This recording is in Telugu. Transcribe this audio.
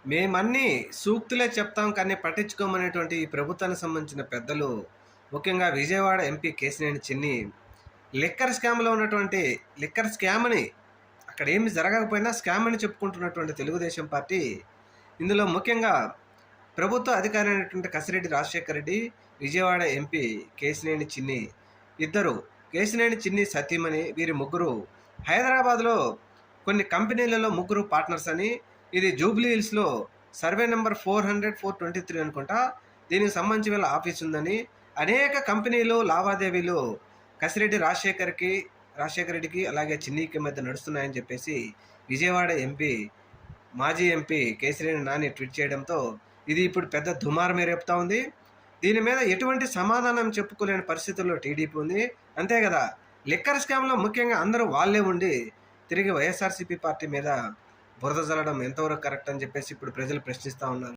మేమన్నీ సూక్తులే చెప్తాం కానీ పట్టించుకోమనేటువంటి ఈ ప్రభుత్వానికి సంబంధించిన పెద్దలు, ముఖ్యంగా విజయవాడ ఎంపీ కేశినేని చిన్ని లిక్కర్ స్కామ్లో ఉన్నటువంటి లిక్కర్ స్కామ్ని అక్కడ ఏమి జరగకపోయినా స్కామ్ అని చెప్పుకుంటున్నటువంటి తెలుగుదేశం పార్టీ ఇందులో ముఖ్యంగా ప్రభుత్వ అధికారి అయినటువంటి కసిరెడ్డి రాజశేఖర రెడ్డి, విజయవాడ ఎంపీ కేశినేని చిన్ని ఇద్దరు, కేశినేని చిన్ని సతీమణి, వీరి ముగ్గురు హైదరాబాద్లో కొన్ని కంపెనీలలో ముగ్గురు పార్ట్నర్స్ అని. ఇది జూబ్లీ హిల్స్లో సర్వే నెంబర్ 400-423 అనుకుంటా. దీనికి సంబంధించి వీళ్ళ ఆఫీస్ ఉందని, అనేక కంపెనీలు లావాదేవీలు కసిరెడ్డి రాజశేఖర రెడ్డికి అలాగే చిన్నీకి మధ్య నడుస్తున్నాయని చెప్పేసి విజయవాడ ఎంపీ, మాజీ ఎంపీ కేశినేని నాని ట్వీట్ చేయడంతో ఇది ఇప్పుడు పెద్ద దుమారమే రేపుతా ఉంది. దీని మీద ఎటువంటి సమాధానం చెప్పుకోలేని పరిస్థితుల్లో టీడీపీ ఉంది. అంతే కదా, లిక్కర్ స్కామ్లో ముఖ్యంగా అందరూ వాళ్ళే ఉండి తిరిగి వైఎస్ఆర్సీపీ పార్టీ మీద బురద జల్లడం ఎంతవరకు కరెక్ట్ అని చెప్పేసి ఇప్పుడు ప్రజలు ప్రశ్నిస్తూ ఉన్నారు.